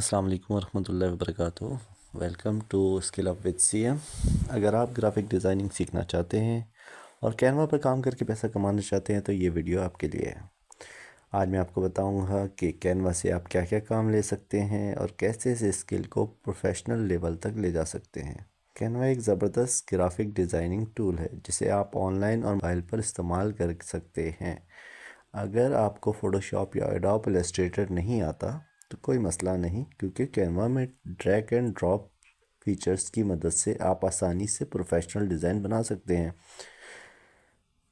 السلام علیکم ورحمۃ اللہ وبرکاتہ۔ Welcome to skill up with C M. اگر آپ گرافک ڈیزائننگ سیکھنا چاہتے ہیں اور کینوا پر کام کر کے پیسہ کمانا چاہتے ہیں تو یہ ویڈیو آپ کے لیے ہے۔ آج میں آپ کو بتاؤں گا کہ کینوا سے آپ کیا کیا کام لے سکتے ہیں اور کیسے اس اسکل کو پروفیشنل لیول تک لے جا سکتے ہیں۔ کینوا ایک زبردست گرافک ڈیزائننگ ٹول ہے جسے آپ آن لائن اور موبائل پر استعمال کر سکتے ہیں۔ اگر آپ کو فوٹوشاپ یا ایڈوب السٹریٹر نہیں آتا تو کوئی مسئلہ نہیں، کیونکہ کینوا میں ڈریگ اینڈ ڈراپ فیچرز کی مدد سے آپ آسانی سے پروفیشنل ڈیزائن بنا سکتے ہیں۔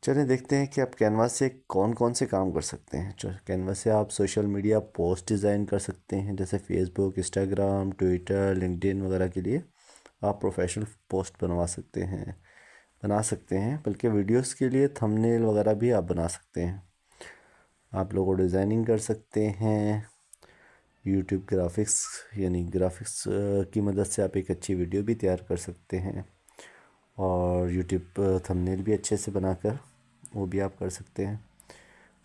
چلیں دیکھتے ہیں کہ آپ کینوا سے کون کون سے کام کر سکتے ہیں۔ کینوا سے آپ سوشل میڈیا پوسٹ ڈیزائن کر سکتے ہیں، جیسے فیس بک، انسٹاگرام، ٹویٹر، لنکڈ ان وغیرہ کے لیے آپ پروفیشنل پوسٹ بنا سکتے ہیں، بلکہ ویڈیوز کے لیے تھمبنیل وغیرہ بھی آپ بنا سکتے ہیں۔ آپ لوگو ڈیزائننگ کر سکتے ہیں۔ یوٹیوب گرافکس کی مدد سے آپ ایک اچھی ویڈیو بھی تیار کر سکتے ہیں، اور یوٹیوب تھمبنیل بھی اچھے سے بنا کر وہ بھی آپ کر سکتے ہیں۔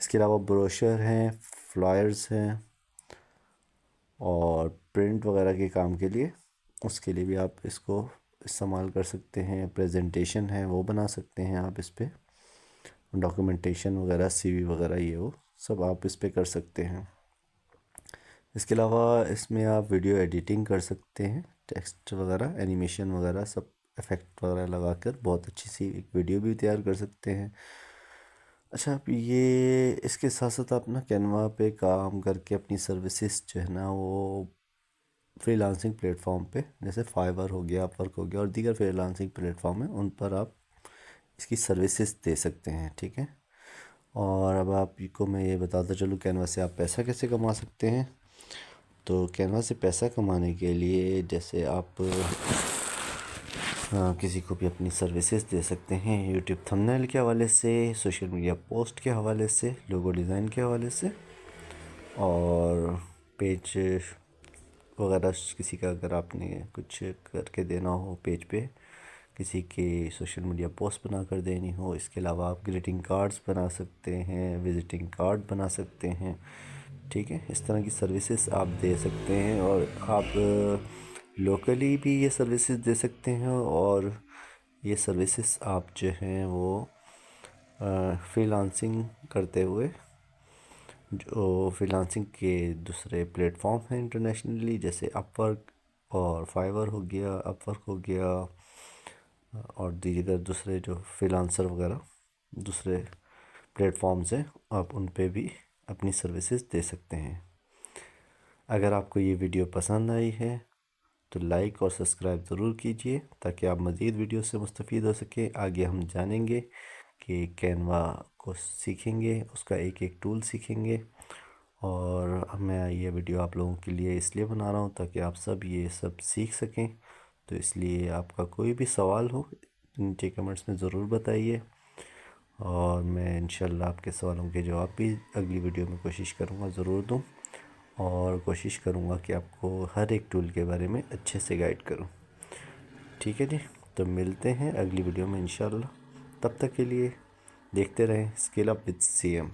اس کے علاوہ بروشر ہیں، فلائرز ہیں، اور پرنٹ وغیرہ کے کام کے لیے اس کے لیے بھی آپ اس کو استعمال کر سکتے ہیں۔ پریزنٹیشن ہے وہ بنا سکتے ہیں آپ اس پہ، ڈاکومنٹیشن وغیرہ، سی وی وغیرہ، یہ وہ سب آپ اس پہ کر سکتے ہیں۔ اس کے علاوہ اس میں آپ ویڈیو ایڈیٹنگ کر سکتے ہیں، ٹیکسٹ وغیرہ، اینیمیشن وغیرہ، سب ایفیکٹ وغیرہ لگا کر بہت اچھی سی ایک ویڈیو بھی تیار کر سکتے ہیں۔ اچھا، یہ اس کے ساتھ ساتھ آپ کینوا پہ کام کر کے اپنی سروسز جو ہے وہ فری لانسنگ پلیٹ فارم پہ، جیسے فائور ہو گیا، اپ ورک ہو گیا، اور دیگر فری لانسنگ پلیٹ فارم ہیں، ان پر آپ اس کی سروسز دے سکتے ہیں، ٹھیک ہے۔ اور اب آپ کو میں یہ بتاتا چلوں کینوا سے آپ پیسہ کیسے کما سکتے ہیں۔ تو کینوا سے پیسہ کمانے کے لیے جیسے آپ کسی کو بھی اپنی سروسز دے سکتے ہیں، یوٹیوب تھمبنیل کے حوالے سے، سوشل میڈیا پوسٹ کے حوالے سے، لوگو ڈیزائن کے حوالے سے، اور پیج وغیرہ کسی کا اگر آپ نے کچھ کر کے دینا ہو پیج پہ، کسی کی سوشل میڈیا پوسٹ بنا کر دینی ہو۔ اس کے علاوہ آپ گریٹنگ کارڈز بنا سکتے ہیں، وزٹنگ کارڈ بنا سکتے ہیں، ٹھیک ہے۔ اس طرح کی سروسز آپ دے سکتے ہیں، اور آپ لوکلی بھی یہ سروسز دے سکتے ہیں، اور یہ سروسز آپ جو ہیں وہ فری لانسنگ کرتے ہوئے، جو فری لانسنگ کے دوسرے پلیٹ فارم ہیں انٹرنیشنلی، جیسے اپ ورک اور فائور ہو گیا، اور دیگر دوسرے جو فری لانسر وغیرہ دوسرے پلیٹ فارمز ہیں، آپ ان پہ بھی اپنی سروسز دے سکتے ہیں۔ اگر آپ کو یہ ویڈیو پسند آئی ہے تو لائک اور سبسکرائب ضرور کیجئے، تاکہ آپ مزید ویڈیو سے مستفید ہو سکیں۔ آگے ہم جانیں گے کہ کینوا کو سیکھیں گے، اس کا ایک ایک ٹول سیکھیں گے، اور میں یہ ویڈیو آپ لوگوں کے لیے اس لیے بنا رہا ہوں تاکہ آپ سب یہ سب سیکھ سکیں۔ تو اس لیے آپ کا کوئی بھی سوال ہو نیچے کمنٹس میں ضرور بتائیے، اور میں انشاءاللہ آپ کے سوالوں کے جواب بھی اگلی ویڈیو میں کوشش کروں گا ضرور دوں، اور کوشش کروں گا کہ آپ کو ہر ایک ٹول کے بارے میں اچھے سے گائیڈ کروں، ٹھیک ہے جی۔ تو ملتے ہیں اگلی ویڈیو میں انشاءاللہ، تب تک کے لیے دیکھتے رہیں skill up with C M.